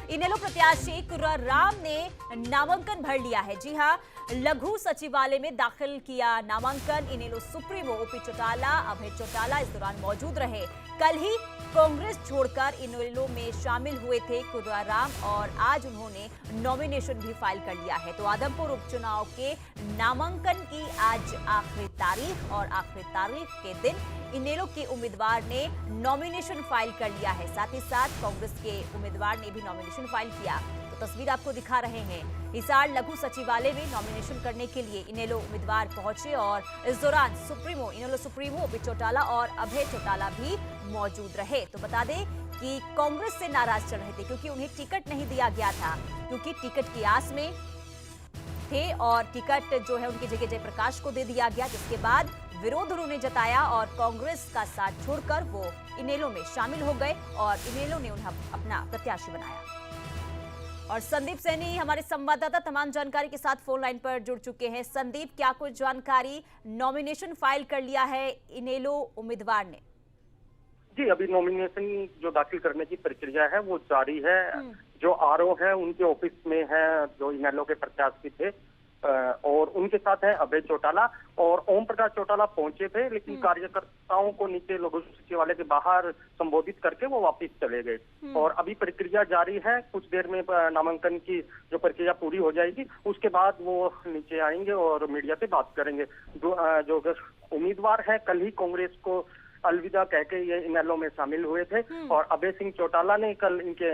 इनेलो प्रत्याशी कुर्राराम ने नामांकन भर लिया है। जी हां, लघु सचिवालय में दाखिल किया नामांकन। इनेलो सुप्रीमो ओपी चौटाला, अभय चौटाला इस दौरान मौजूद रहे। कल ही कांग्रेस छोड़कर इनेलो में शामिल हुए थे कुर्राराम और आज उन्होंने नॉमिनेशन भी फाइल कर लिया है। तो आदमपुर उपचुनाव के नामांकन की आज आखिरी तारीख और आखिरी तारीख के दिन इनेलो के उम्मीदवार ने नॉमिनेशन फाइल कर लिया है। साथ ही साथ कांग्रेस के उम्मीदवार ने भी नॉमिनेशन फाइल किया। तो तस्वीर आपको दिखा रहे हैं। हिसार लघु सचिवालय में नॉमिनेशन करने के लिए इनेलो उम्मीदवार पहुंचे और इस दौरान इनेलो सुप्रीमो ओपी चौटाला और अभय चौटाला भी मौजूद रहे। तो बता दें कि कांग्रेस से नाराज चल रहे थे क्योंकि उन्हें टिकट नहीं दिया गया था, क्योंकि टिकट की आस में थे और टिकट जो है उनकी जगह जयप्रकाश को दे दिया गया, जिसके बाद विरोध उन्होंने जताया और कांग्रेस का साथ छोड़कर वो इनेलो में शामिल हो गए और इनेलो ने उन्हें अपना प्रत्याशी बनाया। और संदीप सैनी हमारे संवाददाता तमाम जानकारी के साथ फोन लाइन पर जुड़ चुके हैं। संदीप, क्या कुछ जानकारी? नॉमिनेशन फाइल कर लिया है इनेलो उम्मीदवार ने? जी, अभी नॉमिनेशन जो दाखिल करने की प्रक्रिया है वो जारी है। जो आरओ है उनके ऑफिस में है, जो इनेलो के प्रत्याशी थे और उनके साथ है अभय चौटाला और ओम प्रकाश चौटाला पहुंचे थे, लेकिन कार्यकर्ताओं को नीचे लघु सचिवालय के बाहर संबोधित करके वो वापस चले गए। और अभी प्रक्रिया जारी है। कुछ देर में नामांकन की जो प्रक्रिया पूरी हो जाएगी उसके बाद वो नीचे आएंगे और मीडिया से बात करेंगे। जो उम्मीदवार है कल ही कांग्रेस को अलविदा कहके ये इनेलो में शामिल हुए थे और अभय सिंह चौटाला ने कल इनके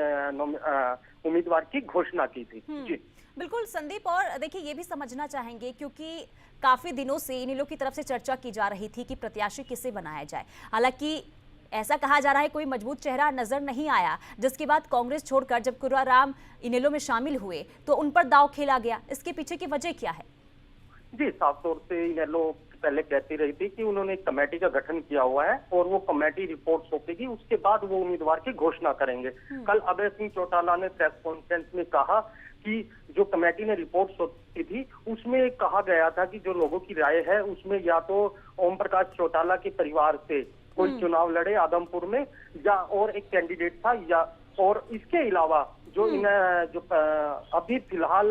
उम्मीदवार की घोषणा की थी। जी बिल्कुल संदीप, और देखिए ये भी समझना चाहेंगे क्योंकि काफी दिनों से इनेलो की तरफ से चर्चा की जा रही थी कि प्रत्याशी किसे बनाया जाए। हालांकि ऐसा कहा जा रहा है कोई मजबूत चेहरा नजर नहीं आया, जिसके बाद कांग्रेस छोड़कर जब कुर्राराम इनेलो में शामिल हुए तो उन पर दांव खेला गया। इसके पीछे की वजह क्या है? जी, साफ तौर से इनेलो पहले कहती रही थी कि उन्होंने एक कमेटी का गठन किया हुआ है और वो कमेटी रिपोर्ट सौंपेगी, उसके बाद वो उम्मीदवार की घोषणा करेंगे। कल अभय सिंह चौटाला ने प्रेस कॉन्फ्रेंस में कहा कि जो कमेटी ने रिपोर्ट सौंपी थी उसमें कहा गया था कि जो लोगों की राय है उसमें या तो ओम प्रकाश चौटाला के परिवार से कोई चुनाव लड़े आदमपुर में या और एक कैंडिडेट था, या और इसके अलावा जो अभी फिलहाल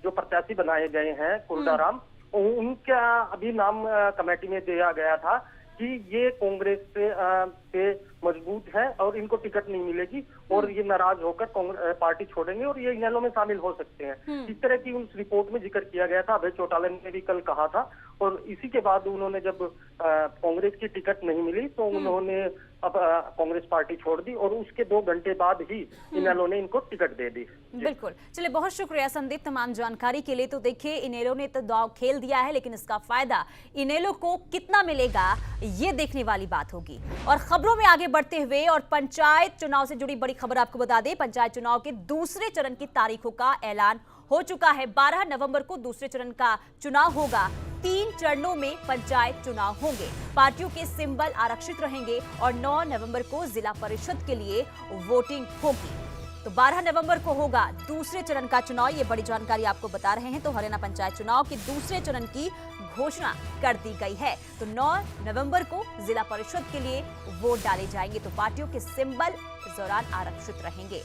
जो प्रत्याशी बनाए गए हैं कुर्राराम, उनका अभी नाम कमेटी में दिया गया था कि ये कांग्रेस से मजबूत है और इनको टिकट नहीं मिलेगी और ये नाराज होकर कांग्रेस पार्टी छोड़ेंगे और ये इनेलो में शामिल हो सकते हैं। इस तरह की उस रिपोर्ट में जिक्र किया गया था। अभय चौटाला ने भी कल कहा था और इसी के बाद उन्होंने जब कांग्रेस की टिकट नहीं मिली तो उन्होंने अब कांग्रेस पार्टी छोड़ दी और उसके 2 घंटे बाद ही इनेलो ने इनको टिकट दे दी। बिल्कुल, चलिए बहुत शुक्रिया संदीप तमाम जानकारी के लिए। तो देखिए इनेलो ने तो दांव खेल दिया है, लेकिन इसका फायदा इनेलो को कितना मिलेगा ये देखने वाली बात होगी। और खबरों में आगे बढ़ते हुए और पंचायत चुनाव से जुड़ी बड़ी खबर आपको बता दें। पंचायत चुनाव के दूसरे चरण की तारीखों का ऐलान हो चुका है। 12 नवंबर को दूसरे चरण का चुनाव होगा। 3 चरणों में पंचायत चुनाव होंगे। पार्टियों के सिंबल आरक्षित रहेंगे और 9 नवंबर को जिला परिषद के लिए वोटिंग होगी। तो 12 नवंबर को होगा दूसरे चरण का चुनाव। ये बड़ी जानकारी आपको बता रहे हैं। तो हरियाणा पंचायत चुनाव के दूसरे चरण की घोषणा कर दी गई है। तो 9 नवंबर को जिला परिषद के लिए वोट डाले जाएंगे। तो पार्टियों के सिंबल इस दौरान आरक्षित रहेंगे।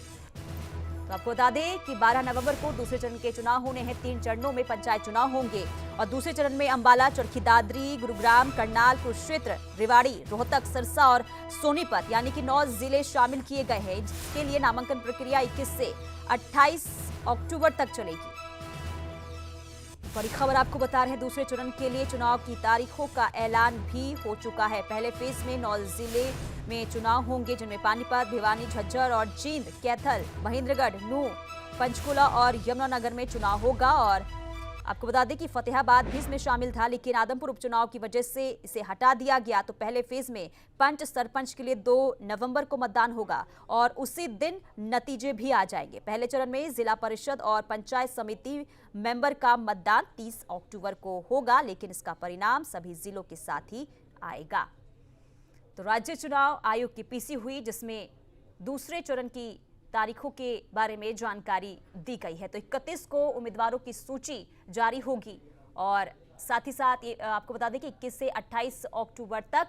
तो आपको बता दें कि 12 नवंबर को दूसरे चरण के चुनाव होने हैं। 3 चरणों में पंचायत चुनाव होंगे और दूसरे चरण में अंबाला, चरखी दादरी, गुरुग्राम, करनाल, कुरुक्षेत्र, रेवाड़ी, रोहतक, सिरसा और सोनीपत यानी कि 9 जिले शामिल किए गए हैं, जिसके लिए नामांकन प्रक्रिया 21 से 28 अक्टूबर तक चलेगी। बड़ी खबर आपको बता रहे हैं, दूसरे चरण के लिए चुनाव की तारीखों का ऐलान भी हो चुका है। पहले फेज में 9 जिले में चुनाव होंगे, जिनमें पानीपत, भिवानी, झज्जर और जींद, कैथल, महेंद्रगढ़, नूंह, पंचकुला और यमुनानगर में चुनाव होगा। और आपको बता दें कि फतेहाबाद भी इसमें शामिल था, लेकिन आदमपुर उपचुनाव की वजह से इसे हटा दिया गया। तो पहले फेज में पंच सरपंच के लिए 2 नवंबर को मतदान होगा और उसी दिन नतीजे भी आ जाएंगे। पहले चरण में जिला परिषद और पंचायत समिति मेंबर का मतदान 30 अक्टूबर को होगा, लेकिन इसका परिणाम सभी जिलों के साथ ही आएगा। तो राज्य चुनाव आयोग की पीसी हुई, जिसमें दूसरे चरण की तारीखों के बारे में जानकारी दी गई है। तो 31 को उम्मीदवारों की सूची जारी होगी और साथ ही साथ आपको बता दें कि 21 से 28 अक्टूबर तक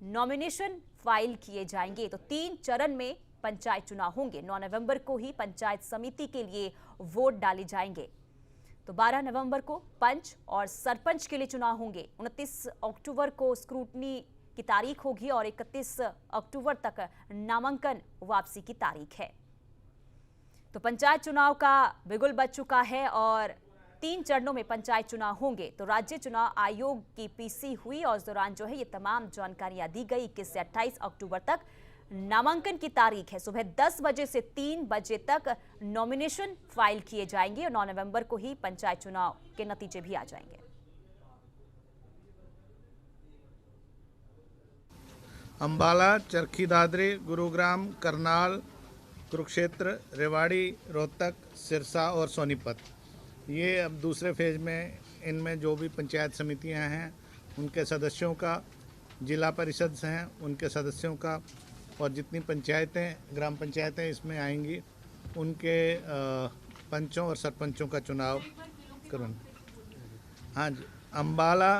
नॉमिनेशन फाइल किए जाएंगे। तो 3 चरण में पंचायत चुनाव होंगे। 9 नवंबर को ही पंचायत समिति के लिए वोट डाले जाएंगे। तो 12 नवंबर को पंच और सरपंच के लिए चुनाव होंगे। 29 अक्टूबर को स्क्रूटनी की तारीख होगी और 31 अक्टूबर तक नामांकन वापसी की तारीख है। तो पंचायत चुनाव का बिगुल बज चुका है और 3 चरणों में पंचायत चुनाव होंगे। तो राज्य चुनाव आयोग की पीसी हुई और इस दौरान जो है ये तमाम जानकारियां दी गई। 21 से 28 अक्टूबर तक नामांकन की तारीख है। सुबह 10 बजे से 3 बजे तक नॉमिनेशन फाइल किए जाएंगे और 9 नवंबर को ही पंचायत चुनाव के नतीजे भी आ जाएंगे। अंबाला, चरखी दादरी, गुरुग्राम, करनाल, कुरुक्षेत्र, रेवाड़ी, रोहतक, सिरसा और सोनीपत, ये अब दूसरे फेज में इनमें जो भी पंचायत समितियां हैं उनके सदस्यों का, जिला परिषद हैं उनके सदस्यों का और जितनी पंचायतें, ग्राम पंचायतें इसमें आएंगी उनके पंचों और सरपंचों का चुनाव करूँ। हाँ जी, अंबाला,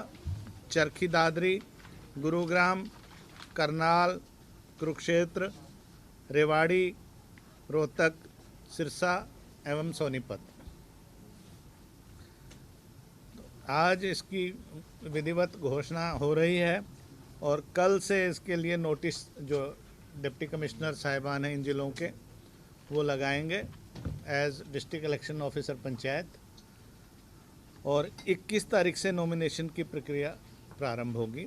चरखी दादरी, गुरुग्राम, करनाल, कुरुक्षेत्र, रेवाड़ी, रोहतक, सिरसा एवं सोनीपत। आज इसकी विधिवत घोषणा हो रही है और कल से इसके लिए नोटिस जो डिप्टी कमिश्नर साहिबान हैं इन जिलों के वो लगाएंगे as district election officer panchayat. और 21 तारीख से नॉमिनेशन की प्रक्रिया प्रारंभ होगी।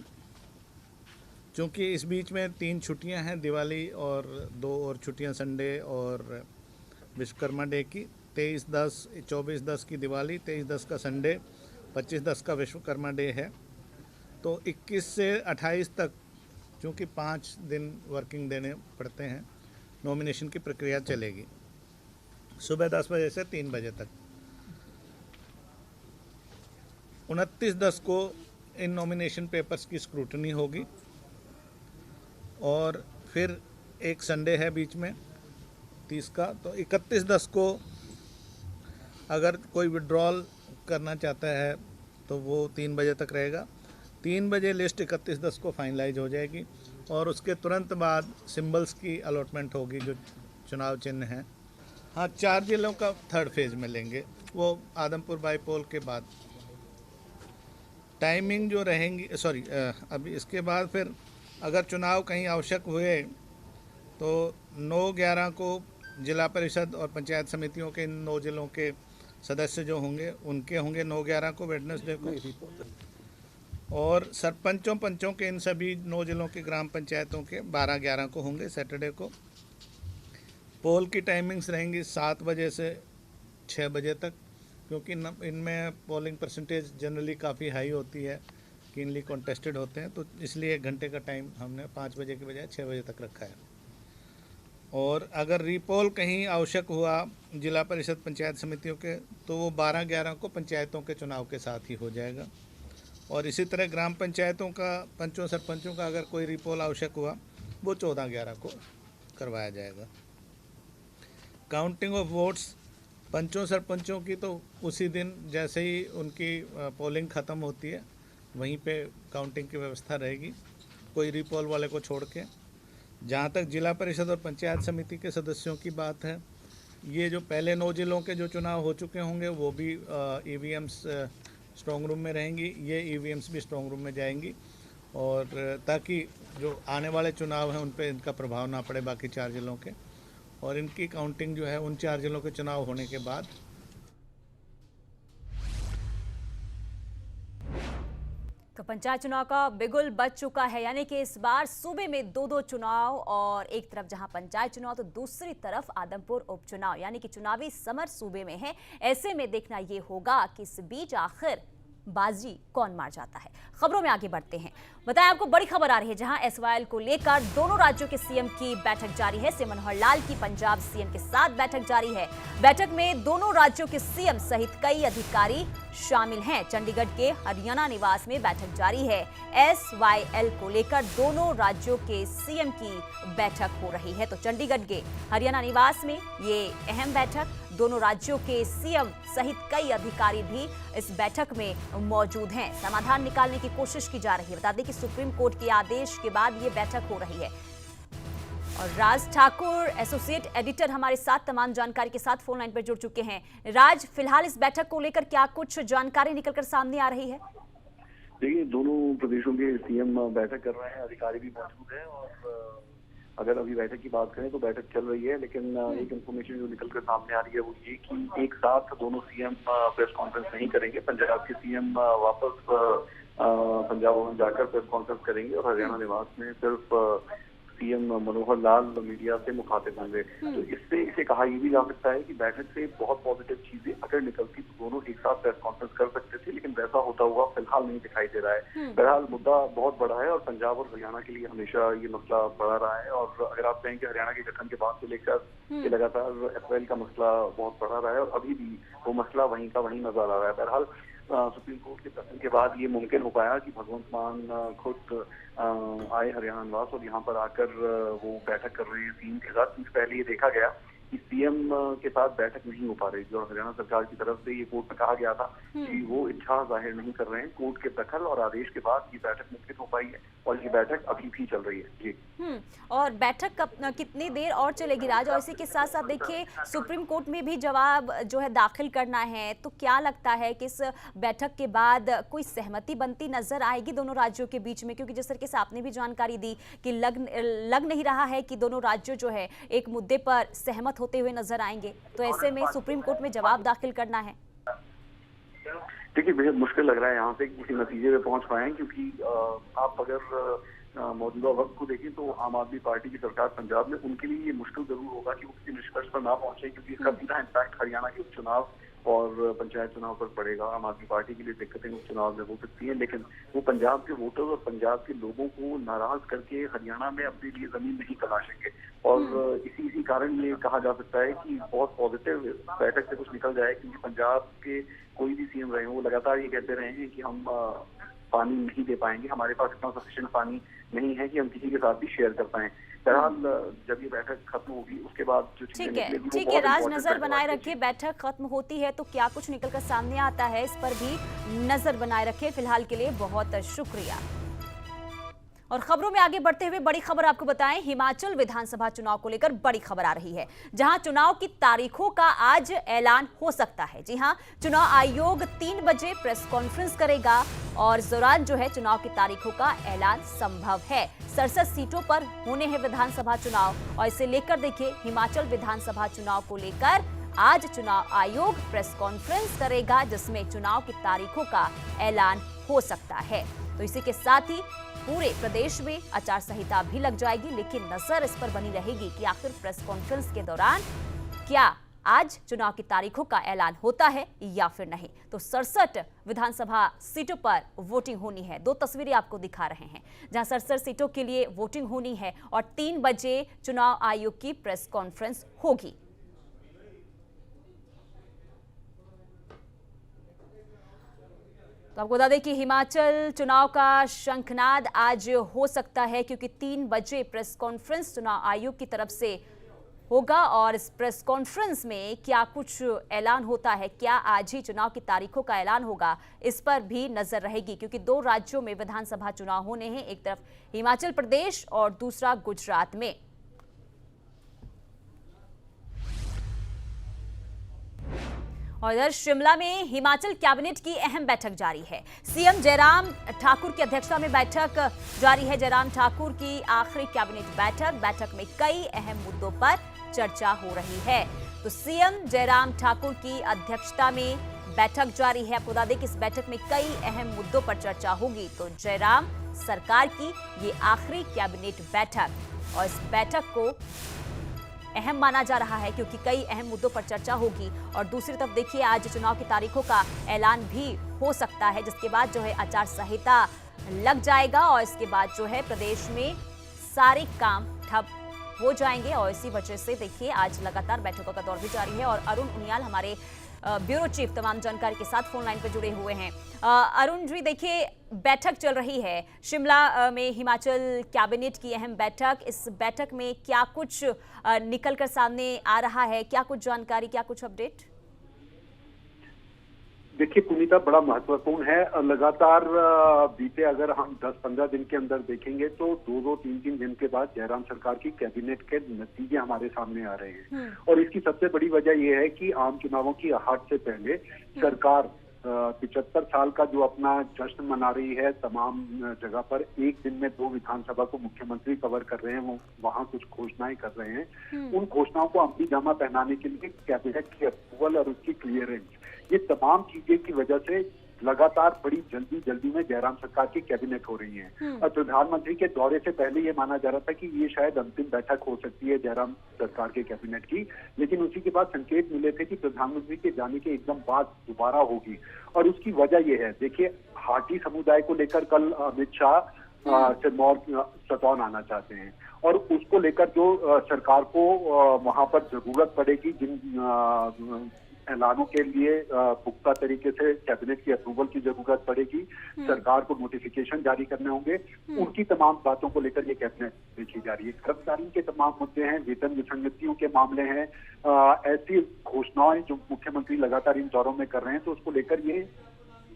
क्योंकि इस बीच में 3 छुट्टियां हैं, दिवाली और 2 और छुट्टियां संडे और विश्वकर्मा डे की। 23-10, 24-10 की दिवाली, 23-10 का संडे, 25-10 का विश्वकर्मा डे है। तो 21 से 28 तक चूँकि 5 दिन वर्किंग देने पड़ते हैं, नॉमिनेशन की प्रक्रिया चलेगी सुबह 10 बजे से 3 बजे तक। 29-10 को इन नॉमिनेशन पेपर्स की स्क्रूटनी होगी और फिर एक संडे है बीच में 30 का। तो 31-10 को अगर कोई विड्रॉल करना चाहता है तो वो 3 बजे तक रहेगा। 3 बजे लिस्ट 31-10 को फाइनलाइज हो जाएगी और उसके तुरंत बाद सिंबल्स की अलॉटमेंट होगी जो चुनाव चिन्ह हैं। हाँ, 4 जिलों का 3rd फेज में लेंगे, वो आदमपुर बाईपोल के बाद। टाइमिंग जो रहेंगी अभी इसके बाद फिर अगर चुनाव कहीं आवश्यक हुए तो 9-11 को जिला परिषद और पंचायत समितियों के इन 9 जिलों के सदस्य जो होंगे उनके होंगे 9-11 को वेडनेसडे को, और सरपंचों पंचों के इन सभी 9 जिलों के ग्राम पंचायतों के 12-11 को होंगे सैटरडे को। पोल की टाइमिंग्स रहेंगी 7 बजे से 6 बजे तक, क्योंकि इनमें पोलिंग परसेंटेज जनरली काफ़ी हाई होती है, कीनली कॉन्टेस्टेड होते हैं, तो इसलिए 1 घंटे का टाइम हमने 5 बजे के बजाय 6 बजे तक रखा है। और अगर रीपोल कहीं आवश्यक हुआ जिला परिषद पंचायत समितियों के तो वो 12-11 को पंचायतों के चुनाव के साथ ही हो जाएगा। और इसी तरह ग्राम पंचायतों का पंचों सरपंचों का अगर कोई रीपोल आवश्यक हुआ वो 14-11 को करवाया जाएगा। काउंटिंग ऑफ वोट्स पंचों सरपंचों की तो उसी दिन जैसे ही उनकी पोलिंग ख़त्म होती है वहीं पे काउंटिंग की व्यवस्था रहेगी, कोई रीपोल वाले को छोड़ के। जहाँ तक जिला परिषद और पंचायत समिति के सदस्यों की बात है, ये जो पहले 9 जिलों के जो चुनाव हो चुके होंगे वो भी ईवीएम्स स्ट्रॉन्ग रूम में रहेंगी, ये ईवीएम्स भी स्ट्रॉन्ग रूम में जाएंगी, और ताकि जो आने वाले चुनाव हैं उन पे इनका प्रभाव ना पड़े बाकी 4 जिलों के। और इनकी काउंटिंग जो है उन 4 जिलों के चुनाव होने के बाद। तो पंचायत चुनाव का बिगुल बज चुका है, यानी कि इस बार सूबे में 2-2 चुनाव, और एक तरफ जहां पंचायत चुनाव तो दूसरी तरफ आदमपुर उपचुनाव, यानी कि चुनावी समर सूबे में है। ऐसे में देखना यह होगा कि इस बीच आखिर बाजी कौन मार जाता है। खबरों में आगे बढ़ते हैं। बताएं आपको बड़ी खबर आ रही है, जहां एसवाईएल को लेकर दोनों राज्यों के सीएम की बैठक जारी है। मनोहर लाल की पंजाब सीएम के साथ बैठक जारी है। बैठक में दोनों राज्यों के सीएम सहित कई अधिकारी शामिल हैं। चंडीगढ़ के हरियाणा निवास में बैठक जारी है। एसवाईएल को लेकर दोनों राज्यों के सीएम की बैठक हो रही है। तो चंडीगढ़ के हरियाणा निवास में ये अहम बैठक, दोनों राज्यों के सीएम सहित कई अधिकारी भी इस बैठक में मौजूद हैं। समाधान निकालने की कोशिश की जा रही है। बता दें कि सुप्रीम कोर्ट के आदेश के बाद ये बैठक हो रही है। और राज ठाकुर एसोसिएट एडिटर हमारे साथ तमाम जानकारी के साथ फोन लाइन पर जुड़ चुके हैं। राज, फिलहाल इस बैठक को लेकर क्या कुछ जानकारी निकलकर सामने आ रही है? देखिए, दोनों प्रदेशों के सीएम बैठक कर रहे हैं, अधिकारी भी मौजूद हैं और अगर अभी बैठक की बात करें तो बैठक चल रही है, लेकिन एक इन्फॉर्मेशन जो निकल कर सामने आ रही है वो ये कि एक साथ दोनों सीएम प्रेस कॉन्फ्रेंस नहीं करेंगे। पंजाब के सीएम वापस पंजाब भवन जाकर प्रेस कॉन्फ्रेंस करेंगे और हरियाणा निवास में सिर्फ सीएम मनोहर लाल मीडिया से मुखातिब होंगे। तो इससे इसे कहा यह भी जा सकता है कि बैठक से बहुत पॉजिटिव चीजें अगर निकलती तो दोनों एक साथ प्रेस कॉन्फ्रेंस कर सकते थे, लेकिन वैसा होता हुआ फिलहाल नहीं दिखाई दे रहा है। बहरहाल मुद्दा बहुत बड़ा है और पंजाब और हरियाणा के लिए हमेशा ये मसला बड़ा रहा है। और अगर आप कहें कि हरियाणा के गठन के बाद से लेकर लगातार अप्रैल का मसला बहुत बड़ा रहा है और अभी भी वो मसला वहीं का वहीं नजर आ रहा है। बहरहाल सुप्रीम कोर्ट के फैसले के बाद ये मुमकिन हो पाया कि भगवंत मान खुद आए हरियाणा निवास और यहाँ पर आकर वो बैठक कर रहे हैं सीएम के साथ। क्योंकि पहले ये देखा गया कि सीएम के साथ बैठक नहीं हो पा रही थी और हरियाणा सरकार की तरफ से ये कोर्ट में कहा गया था कि वो इच्छा जाहिर नहीं कर रहे हैं। कोर्ट के दखल और आदेश के बाद ये बैठक मुमकिन हो पाई है और ये बैठक अभी भी चल रही है। जी और बैठक कितनी देर और चलेगी राज? और इसी के साथ साथ देखिए, सुप्रीम कोर्ट में भी जवाब जो है दाखिल करना है, तो क्या लगता है कि इस बैठक के बाद कोई सहमति बनती नजर आएगी दोनों राज्यों के बीच में? क्योंकि जिस तरीके से आपने भी जानकारी दी कि लग नहीं रहा है कि दोनों राज्य जो है एक मुद्दे पर सहमत होते हुए नजर आएंगे, तो ऐसे में सुप्रीम कोर्ट में जवाब दाखिल करना है। देखिए, बेहद मुश्किल लग रहा है यहाँ से किसी नतीजे पे पहुंच पाए, क्योंकि आप अगर मौजूदा वक्त को देखें तो आम आदमी पार्टी की सरकार पंजाब में, उनके लिए ये मुश्किल जरूर होगा कि वो किसी निष्कर्ष पर ना पहुंचे, क्योंकि इसका सीधा इम्पैक्ट हरियाणा के उपचुनाव और पंचायत चुनाव पर पड़ेगा। आम आदमी पार्टी के लिए दिक्कतें उपचुनाव में हो सकती हैं, लेकिन वो पंजाब के वोटर्स और पंजाब के लोगों को नाराज करके हरियाणा में अपने लिए जमीन नहीं तलाशेंगे। और इसी कारण ये कहा जा सकता है कि बहुत पॉजिटिव बैठक से कुछ निकल जाए, क्योंकि पंजाब के कोई भी सीएम रहे वो लगातार ये कहते रहे हैं कि हम पानी नहीं दे पाएंगे, हमारे पास इतना सफिशिएंट पानी नहीं है कि हम किसी के साथ भी शेयर कर पाएं। बहरहाल जब ये बैठक खत्म होगी उसके बाद जो ठीक है राज, नजर बनाए रखिए। बैठक खत्म होती है तो क्या कुछ निकलकर सामने आता है, इस पर भी नजर बनाए रखिए। फिलहाल के लिए बहुत शुक्रिया। और खबरों में आगे बढ़ते हुए बड़ी खबर आपको बताएं, हिमाचल विधानसभा चुनाव को लेकर बड़ी खबर आ रही है, जहां चुनाव की तारीखों का आज ऐलान हो सकता है। जी हां, चुनाव आयोग 3 बजे प्रेस कॉन्फ्रेंस करेगा और इस दौरान जो है चुनाव की तारीखों का ऐलान संभव है। 67 सीटों पर होने हैं विधानसभा चुनाव और इसे लेकर देखिए, हिमाचल विधानसभा चुनाव को लेकर आज चुनाव आयोग प्रेस कॉन्फ्रेंस करेगा, जिसमें चुनाव की तारीखों का ऐलान हो सकता है। तो इसी के साथ ही पूरे प्रदेश में आचार संहिता भी लग जाएगी, लेकिन नजर इस पर बनी रहेगी कि आखिर प्रेस कॉन्फ्रेंस के दौरान क्या आज चुनाव की तारीखों का ऐलान होता है या फिर नहीं। तो 67 विधानसभा सीटों पर वोटिंग होनी है। 2 तस्वीरें आपको दिखा रहे हैं, जहां 67 सीटों के लिए वोटिंग होनी है और 3 बजे चुनाव आयोग की प्रेस कॉन्फ्रेंस होगी। तो आपको बता दें कि हिमाचल चुनाव का शंखनाद आज हो सकता है, क्योंकि 3 बजे प्रेस कॉन्फ्रेंस चुनाव आयोग की तरफ से होगा और इस प्रेस कॉन्फ्रेंस में क्या कुछ ऐलान होता है, क्या आज ही चुनाव की तारीखों का ऐलान होगा, इस पर भी नजर रहेगी। क्योंकि 2 राज्यों में विधानसभा चुनाव होने हैं, एक तरफ हिमाचल प्रदेश और दूसरा गुजरात में। और इधर शिमला में हिमाचल कैबिनेट की अहम बैठक जारी है। सीएम जयराम ठाकुर की अध्यक्षता में बैठक जारी है। जयराम ठाकुर की आखिरी कैबिनेट बैठक में कई अहम मुद्दों पर चर्चा हो रही है। तो सीएम जयराम ठाकुर की अध्यक्षता में बैठक जारी है। आपको बता दें कि इस बैठक में कई अहम मुद्दों पर चर्चा होगी। तो जयराम सरकार की ये आखिरी कैबिनेट बैठक, और इस बैठक को अहम माना जा रहा है क्योंकि कई अहम मुद्दों पर चर्चा होगी। और दूसरी तरफ देखिए, आज चुनाव की तारीखों का ऐलान भी हो सकता है, जिसके बाद जो है आचार संहिता लग जाएगा और इसके बाद जो है प्रदेश में सारे काम ठप हो जाएंगे। और इसी वजह से देखिए, आज लगातार बैठकों का दौर भी जारी है। और अरुण उनियाल हमारे ब्यूरो चीफ तमाम जानकारी के साथ फोन लाइन पर जुड़े हुए हैं। अरुण जी, देखिए बैठक चल रही है शिमला में, हिमाचल कैबिनेट की अहम बैठक। इस बैठक में क्या कुछ निकलकर सामने आ रहा है, क्या कुछ जानकारी, क्या कुछ अपडेट? देखिए पुनीता, बड़ा महत्वपूर्ण है। लगातार बीते अगर हम 10-15 दिन के अंदर देखेंगे तो 2-3 दिन के बाद जयराम सरकार की कैबिनेट के नतीजे हमारे सामने आ रहे हैं। और इसकी सबसे बड़ी वजह यह है कि आम चुनावों की आहट से पहले सरकार 75 साल का जो अपना जश्न मना रही है, तमाम जगह पर एक दिन में 2 विधानसभा को मुख्यमंत्री कवर कर रहे हैं, वो वहां कुछ घोषणाएं कर रहे हैं। उन घोषणाओं को अमली जामा पहनाने के लिए कैबिनेट की अप्रूवल और उसकी क्लियरेंस, ये तमाम चीजें की वजह से लगातार बड़ी जल्दी में जयराम सरकार की कैबिनेट हो रही है। और प्रधानमंत्री के दौरे से पहले ये माना जा रहा था कि ये शायद अंतिम बैठक हो सकती है जयराम सरकार के कैबिनेट की, लेकिन उसी के बाद संकेत मिले थे कि प्रधानमंत्री के जाने के एकदम बाद दोबारा होगी। और उसकी वजह ये है, देखिए हाटी समुदाय को लेकर कल अमित शाह सिरमौर सतौन आना चाहते हैं और उसको लेकर जो सरकार को वहां पर जरूरत पड़ेगी, जिन ऐलानों के लिए पुख्ता तरीके से कैबिनेट की अप्रूवल की जरूरत पड़ेगी, सरकार को नोटिफिकेशन जारी करने होंगे, उनकी तमाम बातों को लेकर ये कैबिनेट देखी जा रही है। कर्मचारियों के तमाम मुद्दे हैं, वेतन विसंगतियों के मामले हैं, ऐसी घोषणाएं जो मुख्यमंत्री लगातार इन दौरों में कर रहे हैं, तो उसको लेकर ये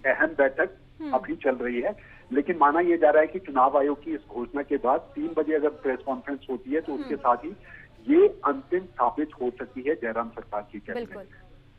अहम बैठक अभी चल रही है। लेकिन माना यह जा रहा है कि चुनाव आयोग की इस घोषणा के बाद 3 बजे अगर प्रेस कॉन्फ्रेंस होती है तो उसके साथ ही ये अंतिम साबित हो सकती है जयराम सरकार की कैबिनेट।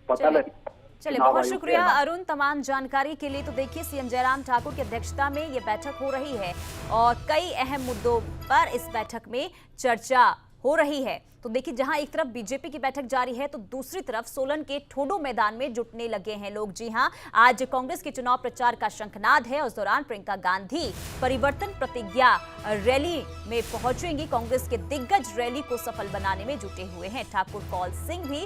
चलिए बहुत शुक्रिया अरुण तमाम जानकारी के लिए। तो देखिए सीएम जयराम ठाकुर की अध्यक्षता में ये बैठक हो रही है और कई अहम मुद्दों पर इस बैठक में चर्चा हो रही है। तो देखिए जहां एक तरफ बीजेपी की बैठक जारी है तो दूसरी तरफ सोलन के ठोडो मैदान में जुटने लगे हैं लोग। जी हां, आज कांग्रेस के चुनाव प्रचार का शंखनाद है। उस दौरान प्रियंका गांधी परिवर्तन प्रतिज्ञा रैली में पहुंचेंगी। कांग्रेस के दिग्गज रैली को सफल बनाने में जुटे हुए हैं। ठाकुर कौल सिंह भी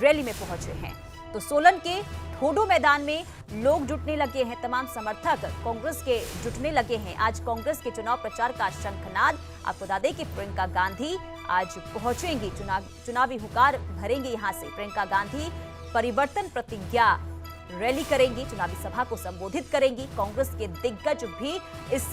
रैली में पहुंचे हैं। तो सोलन के ठोडो मैदान में लोग जुटने लगे हैं, तमाम समर्थक कांग्रेस के जुटने लगे हैं। आज कांग्रेस के चुनाव प्रचार का शंखनाद। आपको बता दें कि प्रियंका गांधी आज पहुंचेंगी, चुनावी हुंकार भरेंगी। यहां से प्रियंका गांधी परिवर्तन प्रतिज्ञा रैली करेंगी, चुनावी सभा को संबोधित करेंगी। कांग्रेस के दिग्गज भी इस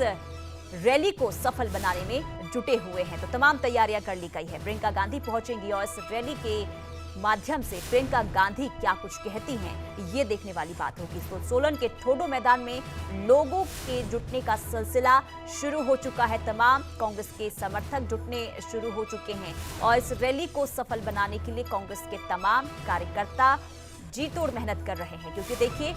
रैली को सफल बनाने में जुटे हुए हैं। तो तमाम तैयारियां कर ली गई है। प्रियंका गांधी पहुंचेंगी और इस रैली के माध्यम से प्रियंका गांधी क्या कुछ कहती हैं, ये देखने वाली बात होगी। तो सोलन के ठोडो मैदान में लोगों के जुटने का सिलसिला शुरू हो चुका है। तमाम कांग्रेस के समर्थक जुटने शुरू हो चुके हैं और इस रैली को सफल बनाने के लिए कांग्रेस के तमाम कार्यकर्ता जी तोड़ मेहनत कर रहे हैं, क्योंकि देखिए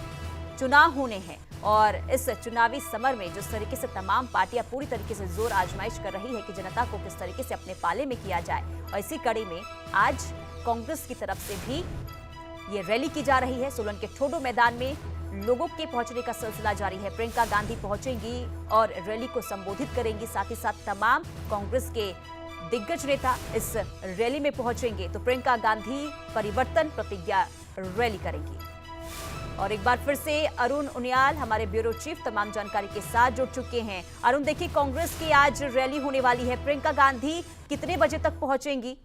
चुनाव होने हैं और इस चुनावी समर में जिस तरीके से तमाम पार्टियां पूरी तरीके से जोर आजमाइश कर रही है कि जनता को किस तरीके से अपने पाले में किया जाए, और इसी कड़ी में आज कांग्रेस की तरफ से भी ये रैली की जा रही है। सोलन के ठोडो मैदान में लोगों के पहुंचने का सिलसिला जारी है। प्रियंका गांधी पहुंचेंगी और रैली को संबोधित करेंगी। साथ ही साथ तमाम कांग्रेस के दिग्गज नेता इस रैली में पहुंचेंगे। तो प्रियंका गांधी परिवर्तन प्रतिज्ञा रैली करेंगी। और एक बार फिर से अरुण उनियाल हमारे ब्यूरो चीफ तमाम जानकारी के साथ जुड़ चुके हैं। अरुण, देखिए कांग्रेस की आज रैली होने वाली है, प्रियंका गांधी कितने बजे तक पहुंचेंगी?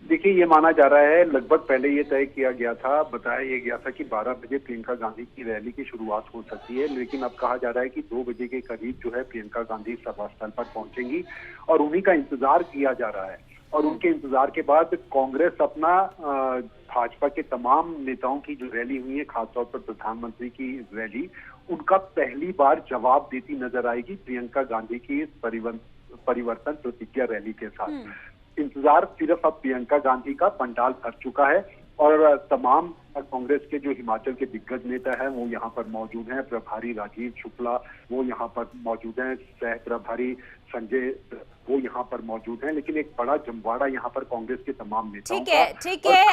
देखिए ये माना जा रहा है, लगभग पहले ये तय किया गया था, बताया ये गया था कि 12 बजे प्रियंका गांधी की रैली की शुरुआत हो सकती है, लेकिन अब कहा जा रहा है कि 2 बजे के करीब जो है प्रियंका गांधी सभा स्थल पर पहुंचेंगी और उन्हीं का इंतजार किया जा रहा है। और उनके इंतजार के बाद कांग्रेस अपना भाजपा के तमाम नेताओं की जो रैली हुई है, खासतौर पर प्रधानमंत्री की रैली, उनका पहली बार जवाब देती नजर आएगी प्रियंका गांधी की इस परिवर्तन प्रतिज्ञा रैली के साथ। इंतजार सिर्फ अब प्रियंका गांधी का पंडाल भर चुका है और तमाम कांग्रेस के जो हिमाचल के दिग्गज नेता हैं वो यहाँ पर मौजूद हैं। प्रभारी राजीव शुक्ला वो यहाँ पर मौजूद हैं, सह प्रभारी संजय वो यहाँ पर मौजूद हैं, लेकिन एक बड़ा जमवाड़ा यहाँ पर कांग्रेस के तमाम नेताओं का। ठीक है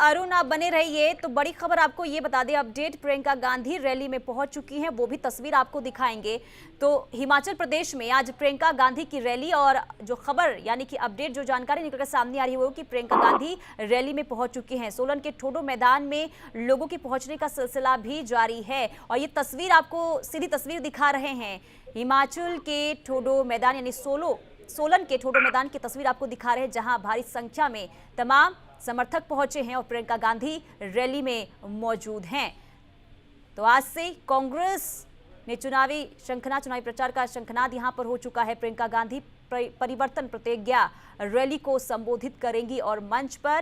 अरुण, आप बने रहिए। तो बड़ी खबर आपको ये बता दें, अपडेट प्रियंका गांधी रैली में पहुंच चुकी हैं, वो भी तस्वीर आपको दिखाएंगे। तो हिमाचल प्रदेश में आज प्रियंका गांधी की रैली और जो खबर यानी कि अपडेट जो जानकारी निकलकर सामने आ रही है वो कि प्रियंका गांधी रैली में पहुंच चुकी हैं। सोलन के ठोडो मैदान में लोगों के पहुंचने का सिलसिला भी जारी है और ये तस्वीर आपको सीधी तस्वीर दिखा रहे हैं। हिमाचल के ठोडो मैदान यानी सोलन के ठोडो मैदान की तस्वीर आपको दिखा रहे हैं, जहां भारी संख्या में तमाम समर्थक पहुंचे हैं और प्रियंका गांधी रैली में मौजूद हैं। तो आज से कांग्रेस ने चुनावी प्रचार का शंखनाद यहां पर हो चुका है। प्रियंका गांधी परिवर्तन प्रतिज्ञा रैली को संबोधित करेंगी और मंच पर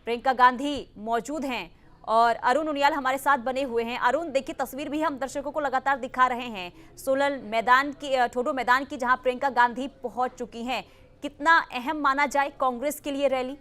प्रियंका गांधी मौजूद हैं और अरुण उनियाल हमारे साथ बने हुए हैं। अरुण, देखिए तस्वीर भी हम दर्शकों को लगातार दिखा रहे हैं सोलन मैदान की, ठोडो मैदान की, जहां प्रियंका गांधी पहुंच चुकी हैं। कितना अहम माना जाए कांग्रेस के लिए रैली?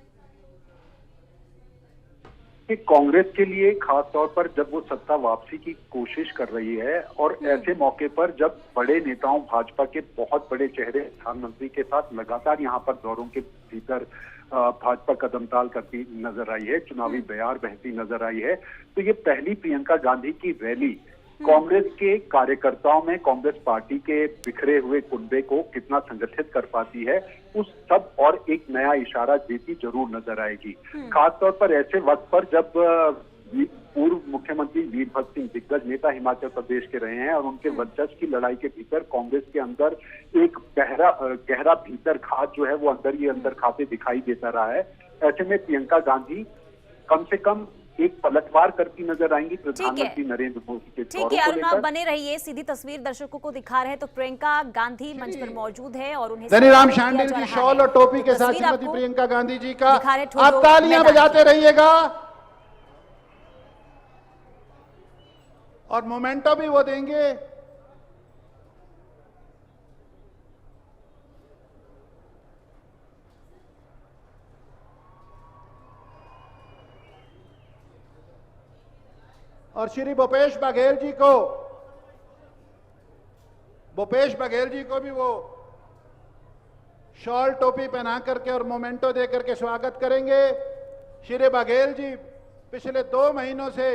कांग्रेस के लिए खास तौर पर जब वो सत्ता वापसी की कोशिश कर रही है और ऐसे मौके पर जब बड़े नेताओं, भाजपा के बहुत बड़े चेहरे प्रधानमंत्री के साथ लगातार यहाँ पर दौरों के भीतर भाजपा कदमताल करती नजर आई है, चुनावी बयार बहती नजर आई है, तो ये पहली प्रियंका गांधी की रैली कांग्रेस के कार्यकर्ताओं में कांग्रेस पार्टी के बिखरे हुए कुनबे को कितना संगठित कर पाती है, उस सब और एक नया इशारा देती जरूर नजर आएगी। खासतौर पर ऐसे वक्त पर जब पूर्व मुख्यमंत्री वीरभद्र सिंह दिग्गज नेता हिमाचल प्रदेश के रहे हैं और उनके वर्चस्व की लड़ाई के भीतर कांग्रेस के अंदर एक गहरा भीतर घात जो है वो अंदर ही अंदर खाते दिखाई देता रहा है। ऐसे में प्रियंका गांधी कम से कम एक पलटवार करती नजर आएंगी प्रधानमंत्री नरेंद्र मोदी के। ठीक है अरुण, आप बने रहिए, सीधी तस्वीर दर्शकों को दिखा रहे हैं। तो प्रियंका गांधी मंच पर मौजूद है और उन्हें धनीराम शांडिल जी शॉल और टोपी के साथ श्रीमती प्रियंका गांधी जी का आप तालियां बजाते रहिएगा और मोमेंटो भी वो देंगे। और श्री भूपेश बघेल जी को भी वो शॉल टोपी पहना करके और मोमेंटो दे करके स्वागत करेंगे। श्री बघेल जी पिछले 2 महीनों से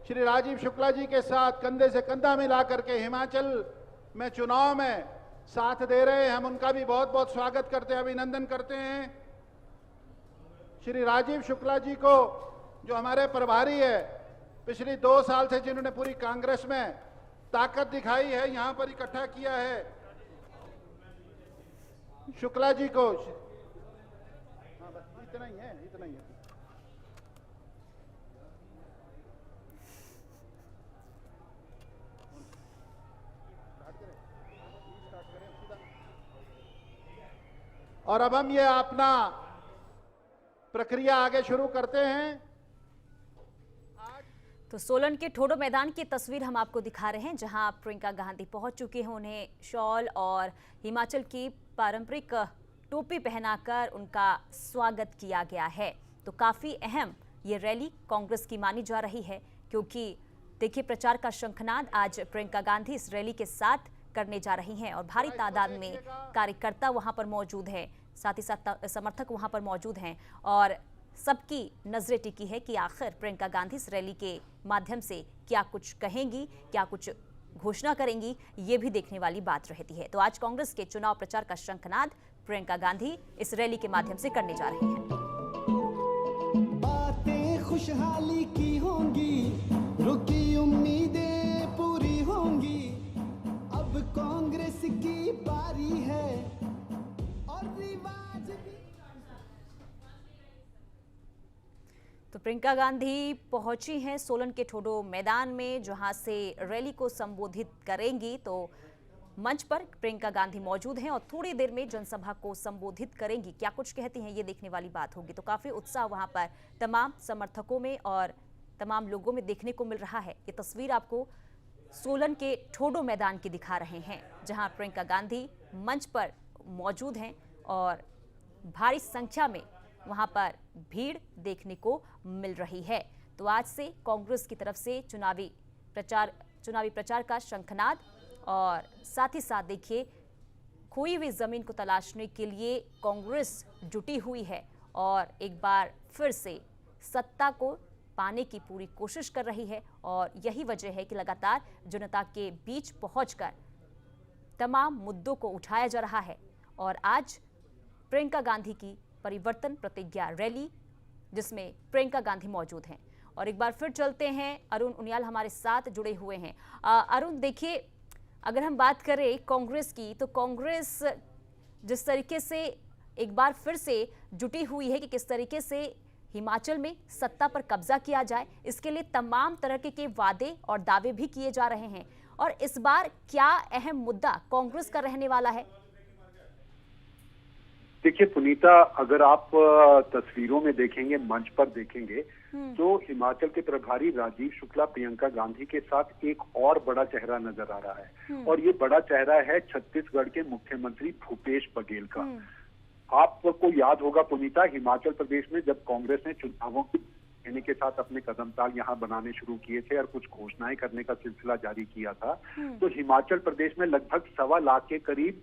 श्री राजीव शुक्ला जी के साथ कंधे से कंधा मिला करके हिमाचल में चुनाव में साथ दे रहे हैं। हम उनका भी बहुत बहुत स्वागत करते हैं, अभिनंदन करते हैं। श्री राजीव शुक्ला जी को जो हमारे प्रभारी है, पिछली 2 साल से जिन्होंने पूरी कांग्रेस में ताकत दिखाई है, यहां पर इकट्ठा किया है, शुक्ला जी को इतना ही है। और अब हम ये अपना प्रक्रिया आगे शुरू करते हैं। तो सोलन के ठोडो मैदान की तस्वीर हम आपको दिखा रहे हैं, जहां प्रियंका गांधी पहुंच चुकी हैं। उन्हें शॉल और हिमाचल की पारंपरिक टोपी पहनाकर उनका स्वागत किया गया है। तो काफी अहम ये रैली कांग्रेस की मानी जा रही है, क्योंकि देखिए प्रचार का शंखनाद आज प्रियंका गांधी इस रैली के साथ करने जा रही हैं और भारी तादाद में कार्यकर्ता वहां पर मौजूद है, साथ ही साथ समर्थक वहां पर मौजूद हैं और सबकी नजरें टिकी है कि आखिर प्रियंका गांधी इस रैली के माध्यम से क्या कुछ कहेंगी, क्या कुछ घोषणा करेंगी, ये भी देखने वाली बात रहती है। तो आज कांग्रेस के चुनाव प्रचार का शंखनाद प्रियंका गांधी इस रैली के माध्यम से करने जा रही हैं। बातें खुशहाली की होंगी, रुकी उम्मीदें पूरी होंगी, अब कांग्रेस की बारी है और रिवाज भी। तो प्रियंका गांधी पहुंची हैं सोलन के ठोडो मैदान में, जहां से रैली को संबोधित करेंगी। तो मंच पर प्रियंका गांधी मौजूद हैं और थोड़ी देर में जनसभा को संबोधित करेंगी। क्या कुछ कहती हैं ये देखने वाली बात होगी। तो काफी उत्साह वहां पर तमाम समर्थकों में और तमाम लोगों में देखने को मिल रहा है। ये तस्वीर आपको सोलन के ठोडो मैदान की दिखा रहे हैं, जहां प्रियंका गांधी मंच पर मौजूद हैं और भारी संख्या में वहां पर भीड़ देखने को मिल रही है। तो आज से कांग्रेस की तरफ से चुनावी प्रचार का शंखनाद और साथ ही साथ देखिए खोई हुई जमीन को तलाशने के लिए कांग्रेस जुटी हुई है और एक बार फिर से सत्ता को पाने की पूरी कोशिश कर रही है। और यही वजह है कि लगातार जनता के बीच पहुंचकर तमाम मुद्दों को उठाया जा रहा है। और आज प्रियंका गांधी की परिवर्तन प्रतिज्ञा रैली, जिसमें प्रियंका गांधी मौजूद हैं। और एक बार फिर चलते हैं, अरुण उनियाल हमारे साथ जुड़े हुए हैं। अरुण, देखिए अगर हम बात करें कांग्रेस की, तो कांग्रेस जिस तरीके से एक बार फिर से जुटी हुई है कि किस तरीके से हिमाचल में सत्ता पर कब्जा किया जाए, इसके लिए तमाम तरह के वादे और दावे भी किए जा रहे हैं। और इस बार क्या अहम मुद्दा कांग्रेस का रहने वाला है? देखिए पुनीता, अगर आप तस्वीरों में देखेंगे, मंच पर देखेंगे, तो हिमाचल के प्रभारी राजीव शुक्ला प्रियंका गांधी के साथ एक और बड़ा चेहरा नजर आ रहा है, और ये बड़ा चेहरा है छत्तीसगढ़ के मुख्यमंत्री भूपेश बघेल का। आपको याद होगा पुनीता, हिमाचल प्रदेश में जब कांग्रेस ने चुनावों की देने के साथ अपने कदमताल यहाँ बनाने शुरू किए थे और कुछ घोषणाएं करने का सिलसिला जारी किया था, तो हिमाचल प्रदेश में लगभग 1.25 लाख के करीब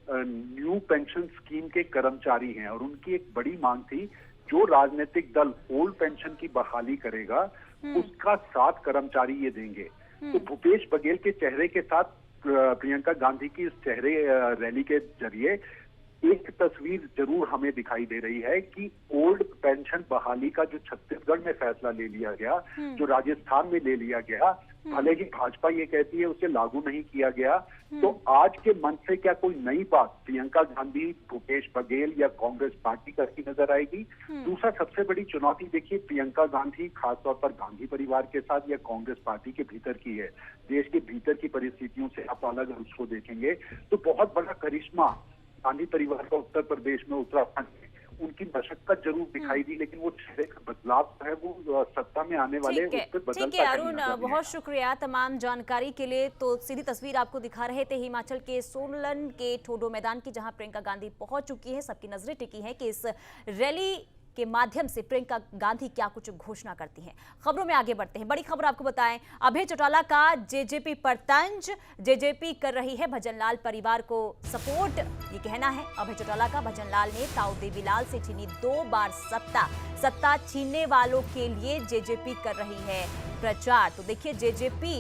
न्यू पेंशन स्कीम के कर्मचारी हैं, और उनकी एक बड़ी मांग थी, जो राजनीतिक दल ओल्ड पेंशन की बहाली करेगा उसका 7 कर्मचारी ये देंगे। तो भूपेश बघेल के चेहरे के साथ प्रियंका गांधी की इस चेहरे रैली के जरिए एक तस्वीर जरूर हमें दिखाई दे रही है कि ओल्ड पेंशन बहाली का जो छत्तीसगढ़ में फैसला ले लिया गया, जो राजस्थान में ले लिया गया, भले ही भाजपा ये कहती है उसे लागू नहीं किया गया, तो आज के मंच से क्या कोई नई बात प्रियंका गांधी, भूपेश बघेल या कांग्रेस पार्टी करती नजर आएगी? दूसरा सबसे बड़ी चुनौती देखिए प्रियंका गांधी खासतौर पर गांधी परिवार के साथ या कांग्रेस पार्टी के भीतर की है। देश के भीतर की परिस्थितियों से आप अलग उसको देखेंगे तो बहुत बड़ा करिश्मा गांधी परिवार का उत्तर प्रदेश में, उत्तराखंड में उनकी मशक्कत जरूर दिखाई दी, लेकिन वो चेहरे का बदलाव है वो सत्ता में आने वाले उस पर बदलता ठीक है अरुण, बहुत शुक्रिया तमाम जानकारी के लिए। तो सीधी तस्वीर आपको दिखा रहे थे हिमाचल के सोलन के ठोडो मैदान की, जहां प्रियंका गांधी पहुंच चुकी है। सबकी नजरें टिकी हैं कि इस रैली के माध्यम से प्रियंका गांधी क्या कुछ घोषणा करती हैं। खबरों में आगे बढ़ते हैं। बड़ी खबर आपको बताएं, अभय चौटाला का जेजेपी पर तंज, जेजेपी कर रही है भजनलाल परिवार को सपोर्ट, ये कहना है अभय चौटाला का। भजनलाल ने ताऊ देवीलाल से छीनी 2 बार सत्ता छीनने वालों के लिए जेजेपी कर रही है प्रचार। तो देखिए जेजेपी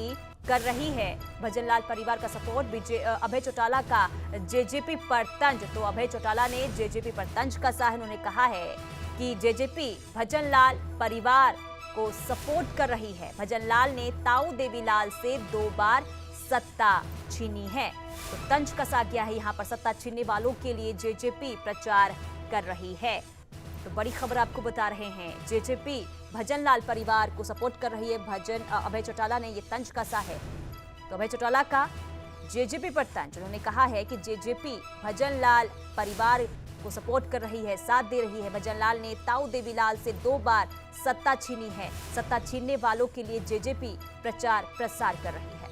कर रही है भजनलाल परिवार का सपोर्ट, अभय चौटाला का जेजेपी पर तंज। तो अभय चौटाला ने जेजेपी पर तंज कसा है। उन्होंने कहा है कि जेजेपी भजनलाल परिवार को सपोर्ट कर रही है। भजनलाल ने ताऊ देवीलाल से 2 बार सत्ता छीनी है। तो तंज कसा गया है यहाँ पर, सत्ता छीनने वालों के लिए जेजेपी प्रचार कर रही है। तो बड़ी खबर आपको बता रहे हैं, जेजेपी भजनलाल परिवार को सपोर्ट कर रही है। अभय चौटाला ने ये तंज कसा है। तो अभय चौटाला का जेजेपी पर तंज, उन्होंने कहा है कि जेजेपी भजनलाल परिवार को सपोर्ट कर रही है, साथ दे रही है। भजनलाल ने ताऊ देवीलाल से 2 बार सत्ता छीनी है। सत्ता छीनने वालों के लिए जेजेपी प्रचार प्रसार कर रही है।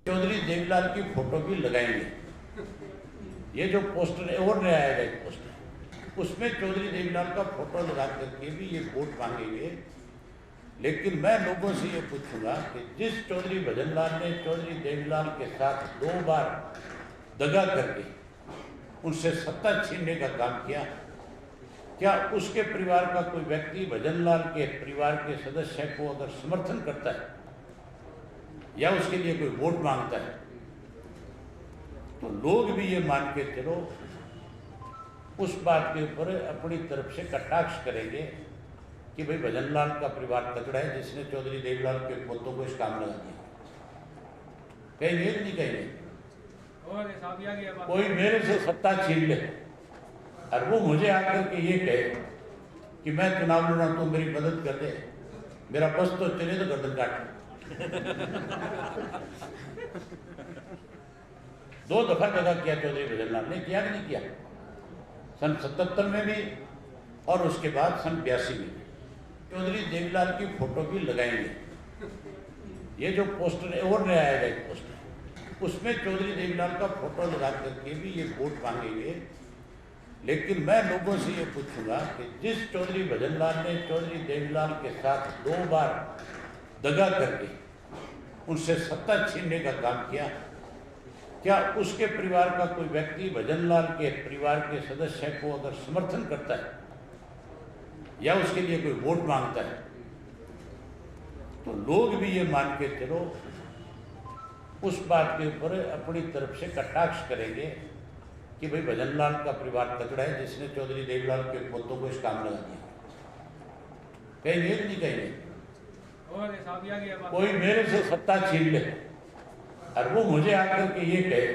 चौधरी देवीलाल की फोटो भी लगाएंगे। ये जो पोस्टर है और नया आएगा एक पोस्टर, उसमें चौधरी देवीलाल का फोटो लगा करके भी ये वोट मांगेंगे। लेकिन मैं लोगों से ये पूछूंगा कि जिस चौधरी भजनलाल ने चौधरी देवीलाल के साथ 2 बार दगा करके उनसे सत्ता छीनने का काम किया, क्या उसके परिवार का कोई व्यक्ति भजनलाल के परिवार के सदस्य को अगर समर्थन करता है या उसके लिए कोई वोट मांगता है, तो लोग भी ये मान के चलो उस बात के ऊपर अपनी तरफ से कटाक्ष करेंगे कि भाई भजनलाल का परिवार तगड़ा है जिसने चौधरी देवीलाल के पोतों को इस काम लगा दिया। कहेंगे कि नहीं कहेंगे? कोई मेरे से सत्ता छीन ले और वो मुझे आकर के ये कहे कि मैं चुनाव लड़ा, तू मेरी मदद कर दे, मेरा बस तो चले तो गर्दन काट। 2 दफा दगा किया चौधरी भजनलाल ने, किया कि नहीं किया? सन 77 में भी और उसके बाद सन 82 में। चौधरी देवीलाल की फोटो भी लगाएंगे। ये जो पोस्टर है और नया आएगा एक पोस्टर, उसमें चौधरी देवीलाल का फोटो लगा करके भी ये वोट मांगेंगे। लेकिन मैं लोगों से ये पूछूंगा कि जिस चौधरी भजनलाल ने चौधरी देवीलाल के साथ 2 बार दगा करके उनसे सत्ता छीनने का काम किया, क्या उसके परिवार का कोई व्यक्ति भजनलाल के परिवार के सदस्य को अगर समर्थन करता है या उसके लिए कोई वोट मांगता है, तो लोग भी ये मान के चलो उस बात के ऊपर अपनी तरफ से कटाक्ष करेंगे कि भाई भजनलाल का परिवार तगड़ा है जिसने चौधरी देवीलाल के पोतों को इस काम लगा दिया। कहेंगे कि नहीं कहेंगे? कोई मेरे से सत्ता छीन ले और वो मुझे आकर के ये कहे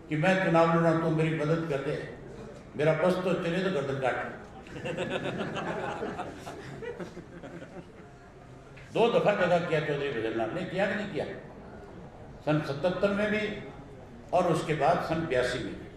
कि मैं चुनाव लड़ा, तो मेरी मदद कर दे, मेरा बस तो चले तो गर्दन काट। 2 दफा दगा किया चौधरी भजनलाल ने, किया कि नहीं किया? सन 77 में भी और उसके बाद सन 82 में भी।